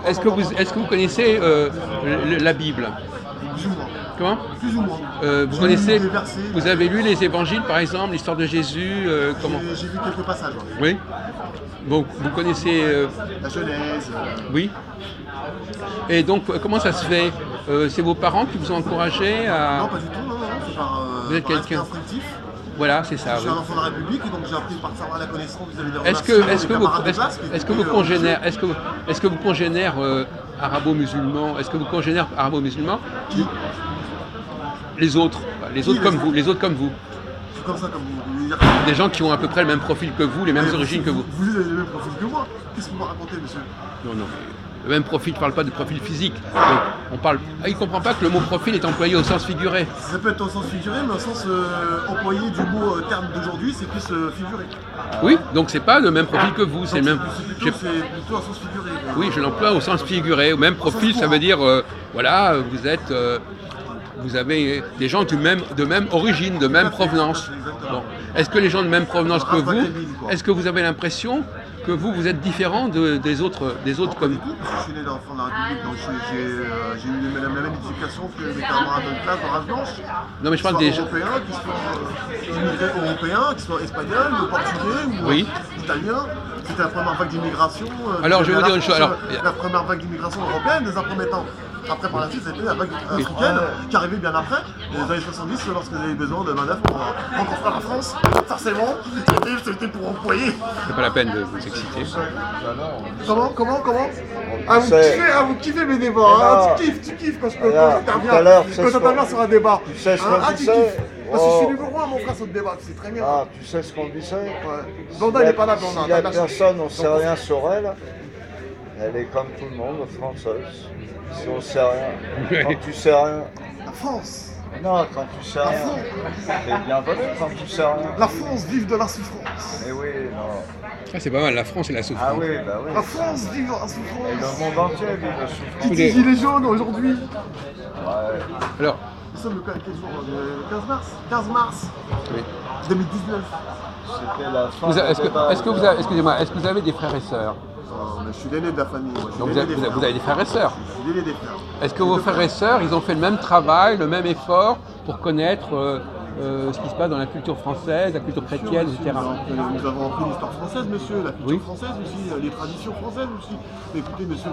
est-ce que vous connaissez la Bible? Plus ou moins. Comment? Plus ou moins. Vous J'ai connaissez, lu des versets. vous avez lu les évangiles par exemple, l'histoire de Jésus, comment? J'ai vu quelques passages. Ouais. Oui. Bon, vous connaissez, La Genèse. oui. Et donc, comment ça se fait? C'est vos parents qui vous ont encouragé à... Non, pas du tout. Non. C'est par, Vous êtes par esprit quelqu'un. instinctif. Voilà, c'est ça. Je suis Oui. un enfant de la République et donc j'ai appris par savoir la connaissance vis-à-vis des Est-ce relations que, des camarades de classe. est-ce que vos congénères arabo-musulmans, est-ce que vos congénères arabo-musulmans, les autres comme vous, C'est comme ça, comme vous. des gens qui ont à peu près le même profil que vous, les mêmes origines que vous. Vous avez le même profil que moi. Qu'est-ce que vous me racontez, monsieur? Non, le même profil, je ne parle pas de profil physique. Donc, on parle. Ah, il ne comprend pas que le mot profil est employé au sens figuré. Ça peut être au sens figuré, mais au sens employé du mot terme d'aujourd'hui, c'est plus figuré. Oui, donc c'est pas le même profil que vous, c'est le même. C'est plutôt un sens figuré. Oui, je l'emploie au sens figuré. Au même profil, ça veut dire, voilà, vous êtes. Vous avez des gens de même origine, de même provenance. Bon. Est-ce que les gens de même provenance que vous, est-ce que vous avez l'impression que vous êtes différent des autres comme vous? Je suis né d'enfant de la République, donc j'ai eu la même éducation que mes camarades de classe en race blanche. Non, mais je parle des gens Européens, qui soient immigrés européens, qui soient espagnols, ou portugais, ou oui. italiens. C'était la première vague d'immigration. Alors, je vais vous dire une chose. Alors, la première vague d'immigration européenne, dans un premier temps. Après, par la suite, c'était la vague africaine qui arrivait bien après, les années 70, lorsque vous avez besoin de main-d'œuvre pour rencontrer la France. Forcément, c'était pour employer. C'est pas la peine de vous exciter. Comment vous kiffez mes débats, hein, tu kiffes quand j'interviens sur un débat. Tu sais ce qu'on tu disait. kiffes. Parce que je suis numéro 1, mon frère, sur le débat, c'est très bien. Ah, tu sais ce qu'on disait. Ouais. Blondin, il n'est pas là, Blondin. Si la personne, on ne sait rien sur elle, elle est comme tout le monde, française. Si on ne sait rien, quand tu sais rien. La France. Non, quand tu sais rien. T'es bienvenu quand tu sais rien. La France, vive de la souffrance. Mais oui, non. Ah, c'est pas mal, la France et la souffrance. Ah oui, bah oui. La France, vive de la souffrance. Et le monde entier vive de la souffrance. Qui dit gilet jaune aujourd'hui? Ouais. Alors, nous sommes le 15 mars 15 mars oui. 2019. C'était la fin. Excusez-moi, est-ce que vous avez des frères et sœurs? Mais je suis l'aîné de la famille. Moi. Donc vous avez des frères et sœurs. Je suis l'aîné des frères. Est-ce que vos frères et sœurs, ils ont fait le même travail, le même effort pour connaître ce qui se passe dans la culture française, la culture chrétienne, etc. Nous avons appris l'histoire française, monsieur, la culture française aussi, les traditions françaises aussi. Mais écoutez, monsieur,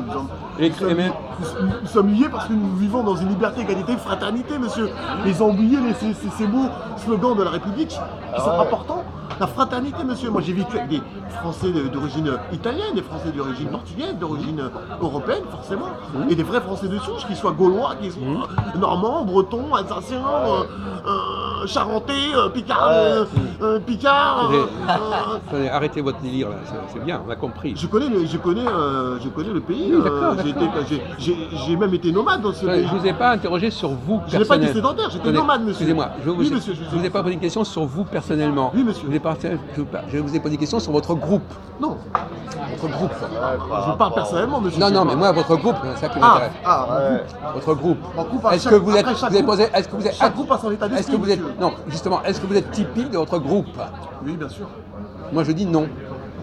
nous sommes liés parce que nous vivons dans une liberté, égalité, fraternité, monsieur. Ils ont oublié ces beaux slogans de la République qui sont importants. La fraternité, monsieur. Moi, j'ai vécu avec des Français d'origine italienne, des Français d'origine portugaise, d'origine européenne, forcément, et des vrais Français de souche, qui soient gaulois, qui soient normands, bretons, alsaciens, charentais, picards. Attendez, arrêtez votre délire là, c'est bien, on a compris. Je connais le pays. Oui, d'accord. J'ai même été nomade dans ce pays. Je ne vous ai pas interrogé sur vous personnellement. Je n'ai pas été sédentaire, j'étais nomade, monsieur. Excusez-moi, je ne vous ai pas posé une question sur vous personnellement. Oui, monsieur. Je vous ai posé une question sur votre groupe. Non. Votre groupe. Je parle personnellement, monsieur. Non, mais moi, votre groupe, c'est ça qui m'intéresse. Votre groupe. Est-ce que vous êtes. Chaque groupe a son état d'esprit. Non, justement, est-ce que vous êtes typique de votre groupe? Oui, bien sûr. Moi, je dis non.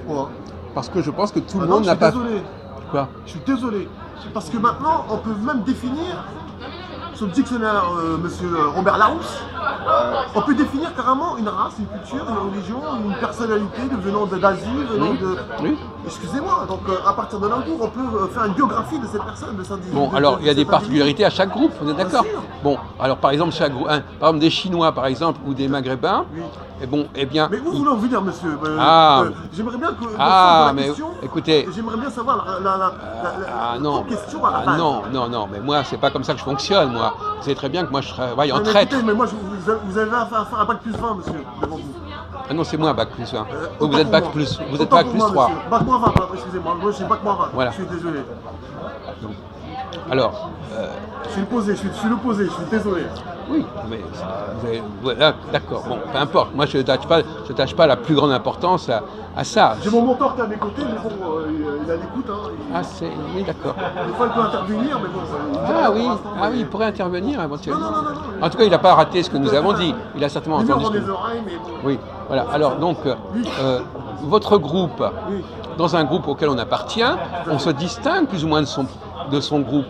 Pourquoi? Parce que je pense que tout le monde n'a pas. Désolé. Quoi? Je suis désolé. Parce que maintenant, on peut même définir, sur le dictionnaire, monsieur Robert Larousse, on peut définir carrément une race, une culture, une religion, une personnalité venant d'Asie, venant de... Oui. Excusez-moi, donc à partir de là, on peut faire une biographie de cette personne, de sa Bon, alors il y a des particularités à chaque groupe, on est d'accord? Bon, alors par exemple, chaque groupe, par exemple des Chinois par exemple, ou des Maghrébins, et bien... Mais où voulez-en venir, monsieur? J'aimerais bien que... écoutez... J'aimerais bien savoir la question à la base. Non, mais moi, c'est pas comme ça que je fonctionne, moi. Vous savez très bien que moi, je travaille en traître. Mais moi, vous avez un bac plus 20, monsieur, devant vous. Ah non, c'est moi, bac plus 20. Vous êtes bac plus, vous êtes bac plus 3. Bac moins 20, excusez-moi, moi, je suis bac moins 20. Voilà. Je suis désolé. Donc, alors... Je suis l'opposé, je suis désolé. Oui, mais voilà, d'accord, bon, peu importe. Moi, je n'attache pas la plus grande importance à ça. J'ai mon mentor qui est à mes côtés, mais bon, il a l'écoute. Hein, oui, d'accord. Des fois, il peut intervenir, mais bon... Il pourrait intervenir éventuellement. Non. En tout cas, il n'a pas raté ce que nous avons dit. Il a certainement entendu. Les oreilles, mais bon. Oui, voilà. Alors, donc, votre groupe, Oui. dans un groupe auquel on appartient, on se distingue plus ou moins de son groupe.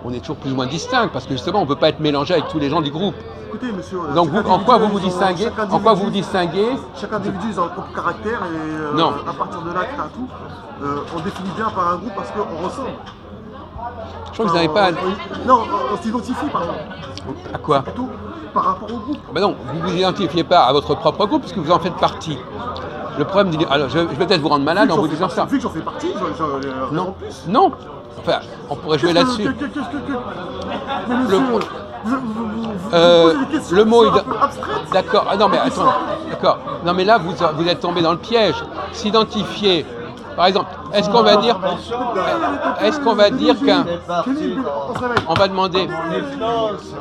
On est toujours plus ou moins distinct parce que justement on ne peut pas être mélangé avec tous les gens du groupe. Écoutez, monsieur, Donc chaque en quoi vous individu, vous distinguez? chaque En quoi vous vous individu- distinguez? Chaque individu a son propre caractère et Non. à partir de là, tout, on définit bien par un groupe parce qu'on ressemble. Je crois que vous n'avez pas... Non, on s'identifie par exemple. À quoi? Plutôt par rapport au groupe. Ben non, vous ne vous identifiez pas à votre propre groupe puisque vous en faites partie. Le problème, alors je vais peut-être vous rendre malade en vous disant ça. Vu que j'en fais partie, j'en Non, en plus. non. Enfin, on pourrait jouer là-dessus. Mais monsieur, vous posez des questions le mot qui sont un peu abstraites. D'accord. Ah non, mais attends. D'accord. Non, mais là, vous êtes tombé dans le piège. S'identifier. Par exemple, est-ce qu'on va dire qu'un... On va demander...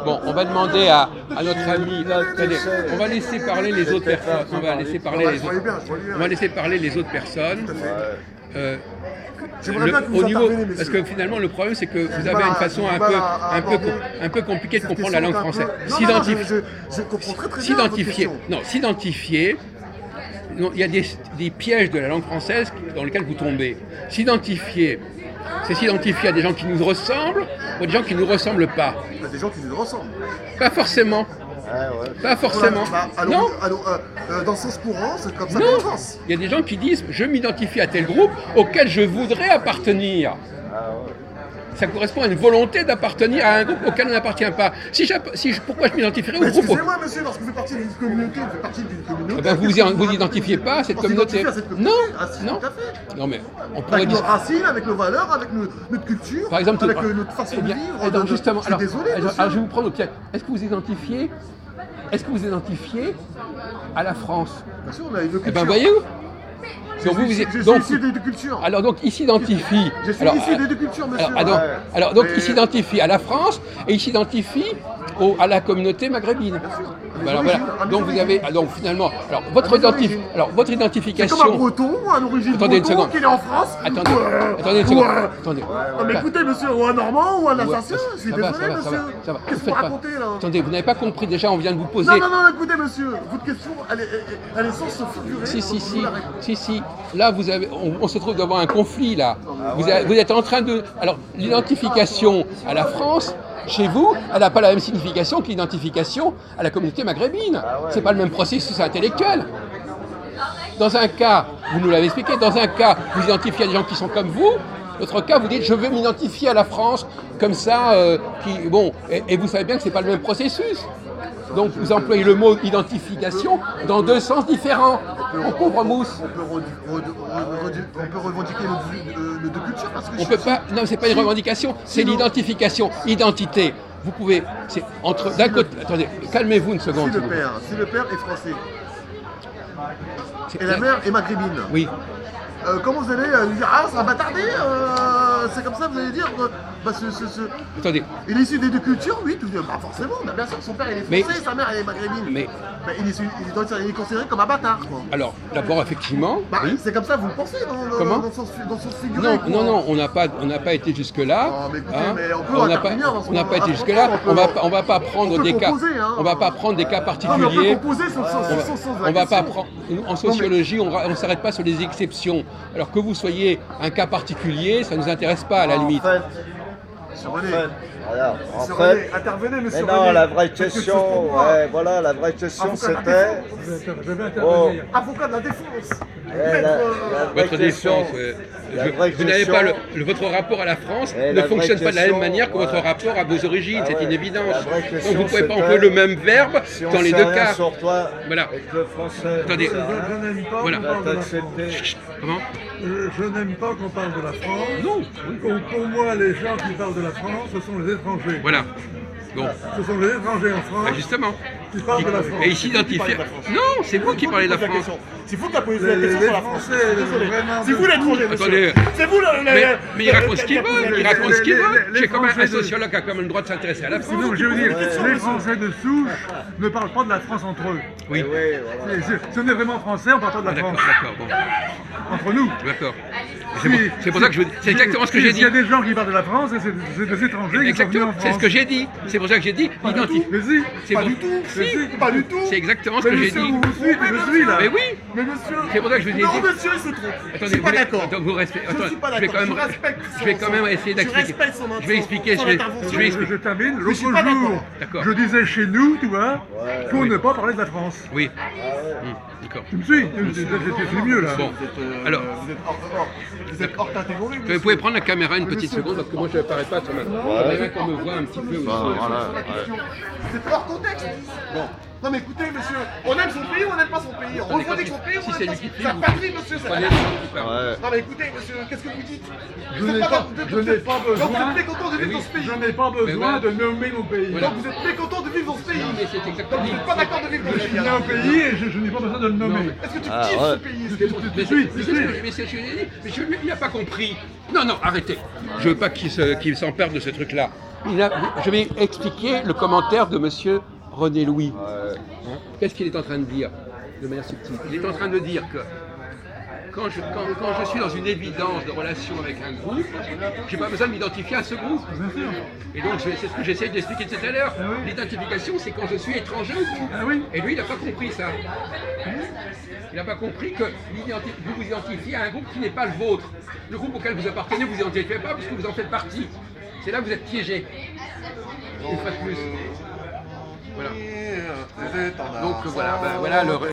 Bon, on va demander à notre ami... Attendez, on va laisser parler les autres personnes. On va laisser parler les autres personnes. Au niveau, parce que finalement le problème c'est que vous avez une façon un peu compliquée de comprendre la langue française. S'identifier. Non, s'identifier. Il y a des pièges de la langue française dans lesquels vous tombez. S'identifier, c'est s'identifier à des gens qui nous ressemblent ou à des gens qui ne nous ressemblent pas. Il y a des gens qui nous ressemblent. Pas forcément. Pas forcément. Non. Dans le sens courant, c'est comme ça qu'on pense. Il y a des gens qui disent je m'identifie à tel groupe auquel je voudrais appartenir. Ça correspond à une volonté d'appartenir à un groupe auquel on n'appartient pas. Pourquoi je m'identifierais au groupe? Excusez-moi, monsieur, lorsque vous faites partie d'une communauté, vous faites partie d'une communauté. Eh ben, vous identifiez pas à cette communauté. Non, non. Tout à fait. Non, mais on pourrait Avec dire. nos racines, avec nos valeurs, avec notre culture, Par exemple, avec notre façon de vivre. donc justement, je suis désolé, monsieur. alors je vais vous prendre au piège. Est-ce que vous identifiez à la France? Bien sûr, on a une culture. Eh ben, voyez-vous. Je suis issu des deux cultures. Alors donc il s'identifie. Je suis issu des deux cultures, monsieur. Alors donc il s'identifie à la France et il s'identifie à la communauté maghrébine. Voilà. Donc vous avez finalement votre identification. C'est comme un breton ou un origine breton qui est en France. Attendez une seconde. Attendez. Non mais écoutez monsieur, ou un normand ou un assassin, je suis désolé monsieur. Ça va. Qu'est-ce que vous racontez là? Attendez, vous n'avez pas compris déjà, on vient de vous poser. Non, écoutez monsieur, votre question, elle est sans se figurer. Si. Là, on se trouve devant un conflit là. Vous êtes en train de... Alors, l'identification à la France, chez vous, elle n'a pas la même signification que l'identification à la communauté maghrébine. C'est pas le même processus intellectuel. Dans un cas, vous nous l'avez expliqué, dans un cas, vous identifiez à des gens qui sont comme vous. L'autre cas, vous dites, je veux m'identifier à la France, comme ça, et vous savez bien que c'est pas le même processus. Donc vous employez le mot identification dans deux sens différents. Mon pauvre mousse. On peut revendiquer nos deux cultures parce que on peut pas. Non, c'est pas une revendication, c'est l'identification, identité. Vous pouvez. C'est entre. D'un côté. Attendez, calmez-vous une seconde. Si le père est français et la mère est maghrébine. Oui. Comment vous allez lui dire c'est un bâtardé c'est comme ça, vous allez dire Attendez. Il est issu des deux cultures, oui, pas forcément, bien sûr, son père il est français, sa mère elle est maghrébine. Mais il est considéré comme un bâtard, quoi. Alors, d'abord, effectivement. Oui. C'est comme ça, vous le pensez dans son figuré. Non, on n'a pas été jusque-là. Non, mais écoutez, on n'a pas été jusque-là. On va pas prendre des cas. On va pas prendre des cas particuliers. On va pas prendre. En sociologie, on ne s'arrête pas sur les exceptions. Alors que vous soyez un cas particulier, ça ne nous intéresse pas à la limite. En fait, intervenez, monsieur. Mais non, la vraie question, la vraie question c'était. Avocat de la défense. Votre défense. Vous n'avez pas votre rapport à la France ne fonctionne pas de la même manière que votre rapport à vos origines, c'est une évidence. Donc vous ne pouvez pas employer le même verbe dans les deux cas. Sur toi, voilà. le français. Attendez. Je n'aime pas voilà. qu'on parle de la France. Comment Je n'aime pas qu'on parle de la France. Non. Pour moi, les gens qui parlent de la France, ce sont les étrangers. Voilà. Bon. Ce sont les étrangers en France justement. qui parlent de la France. Et ils s'identifient. Non, c'est vous qui parlez de la France. C'est vous qui avez posé la question sur la France. C'est vous l'étranger, monsieur. C'est vous mais il raconte ce qu'il veut. Il raconte ce qu'il veut. J'ai comme un sociologue qui a quand même le droit de s'intéresser à la France. Non, je veux dire, les Français de souche ne parlent pas de la France entre eux. Oui. Si on est vraiment français, on ne parle pas de la France. D'accord, bon. Entre nous. D'accord. C'est pour ça que je c'est exactement ce que j'ai dit. Il y a des gens qui parlent de la France et c'est des étrangers qui sont venus en Exactement, France. c'est ce que j'ai dit. C'est pour ça que j'ai dit identifié. Mais si, C'est Pas bon. du tout. Si. Pas du tout. C'est exactement ce mais que j'ai monsieur, dit. vous me suivez, je me suis là. Mais oui. Mais monsieur. C'est pour ça que je vous ai Non, dit. monsieur, il se trompe. Je Attendez, suis pas d'accord. attends, vous restez. Je suis pas d'accord. Je vais quand même essayer d'expliquer. respecte son Je vais expliquer. son intervention. Je vais expliquer. Je termine. Je L'autre suis pas jour, d'accord. je disais chez nous, tu vois, pour Oui. ne pas parler de la France. Oui. Ah ouais. D'accord. Tu me suis? C'est mieux là. Bon. Vous êtes, Alors. vous êtes hors catégorie. Vous monsieur. pouvez prendre la caméra une petite seconde parce que moi je n'apparais pas sur ma. J'aimerais bien qu'on me voit un petit peu aussi. C'est hors contexte. Bon. Non mais écoutez, monsieur, on aime son pays ou on n'aime pas son pays? On revendique son pays ou on si c'est n'aime pas lui qui son pays? Sa filme, patrie, monsieur, c'est Prenez la le temps de faire. Ouais. Non mais écoutez, monsieur, qu'est-ce que vous dites? Je n'ai pas Donc vous besoin. êtes mécontent de vivre dans ce pays. Je n'ai pas besoin Mais de nommer mon pays. Voilà. Donc vous êtes mécontent de vivre dans ce pays. Non mais c'est Donc exactement. vous n'êtes pas d'accord de vivre dans Je ce suis pays. né au pays et je n'ai pas besoin de le nommer. Est-ce que tu Ah, kiffes ouais. ce pays? Mais c'est ce que j'ai dit. Mais lui, il n'a pas compris. Non, non, arrêtez. Je veux pas qu'il s'en perde de ce truc-là. Je vais expliquer le commentaire de monsieur René Louis. Ouais. Qu'est-ce qu'il est en train de dire de manière subtile? Il est en train de dire que quand je suis dans une évidence de relation avec un groupe, j'ai pas besoin de m'identifier à ce groupe. Et donc c'est ce que j'essaie d'expliquer tout à l'heure. L'identification, c'est quand je suis étranger au groupe. Ah oui. Et lui, il n'a pas compris ça. Il n'a pas compris que vous vous identifiez à un groupe qui n'est pas le vôtre. Le groupe auquel vous appartenez, vous identifiez pas puisque vous en faites partie. C'est là que vous êtes piégé. Une fois de plus. Voilà. Donc Donc voilà, ben, voilà le.